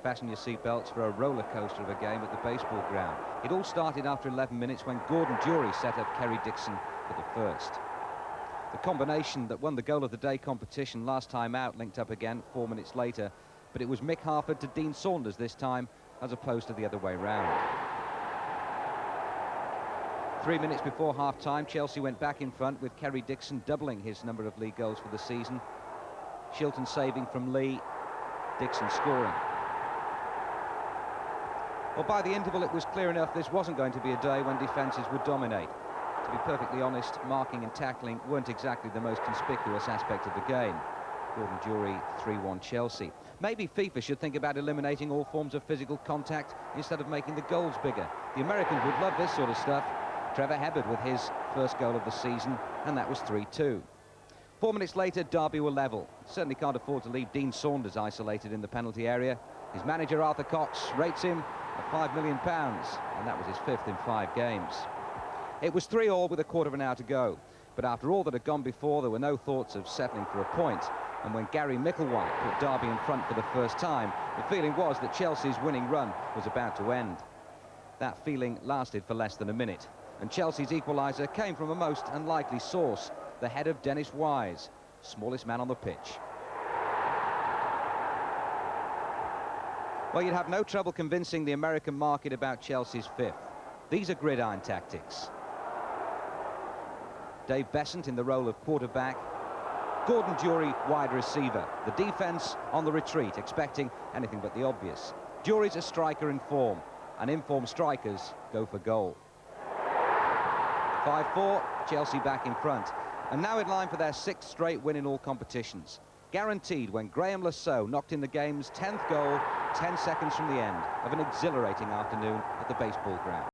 Fasten your seatbelts for a roller coaster of a game at the baseball ground. It all started after 11 minutes when Durie set up Dixon for the first. The combination that won the goal of the day competition last time out linked up again 4 minutes later, but it was Hebberd to Dean Saunders this time, as opposed to the other way round. 3 minutes before half-time, Chelsea went back in front with Dixon doubling his number of league goals for the season. Shilton saving from Lee, Dixon scoring. Well, by the interval, it was clear enough this wasn't going to be a day when defences would dominate. To be perfectly honest, marking and tackling weren't exactly the most conspicuous aspect of the game. Durie 3-1 Chelsea. Maybe FIFA should think about eliminating all forms of physical contact instead of making the goals bigger. The Americans would love this sort of stuff. Trevor Hebberd with his first goal of the season, and that was 3-2. 4 minutes later, Derby were level. Certainly can't afford to leave Dean Saunders isolated in the penalty area. His manager, Arthur Cox, rates him at £5 million, and that was his 5th in 5 games. It was 3-3 with a quarter of an hour to go, but after all that had gone before, there were no thoughts of settling for a point. And when Micklewhite put Derby in front for the first time, the feeling was that Chelsea's winning run was about to end. That feeling lasted for less than a minute, and Chelsea's equaliser came from a most unlikely source, the head of Dennis Wise, smallest man on the pitch. Well, you'd have no trouble convincing the American market about Chelsea's 5th. These are gridiron tactics. Dave Besant in the role of quarterback. Durie, wide receiver. The defence on the retreat, expecting anything but the obvious. Durie's a striker in form, and informed strikers go for goal. 5-4, Chelsea back in front, and now in line for their 6th straight win in all competitions. Guaranteed when Saux knocked in the game's 10th goal 10 seconds from the end of an exhilarating afternoon at the baseball ground.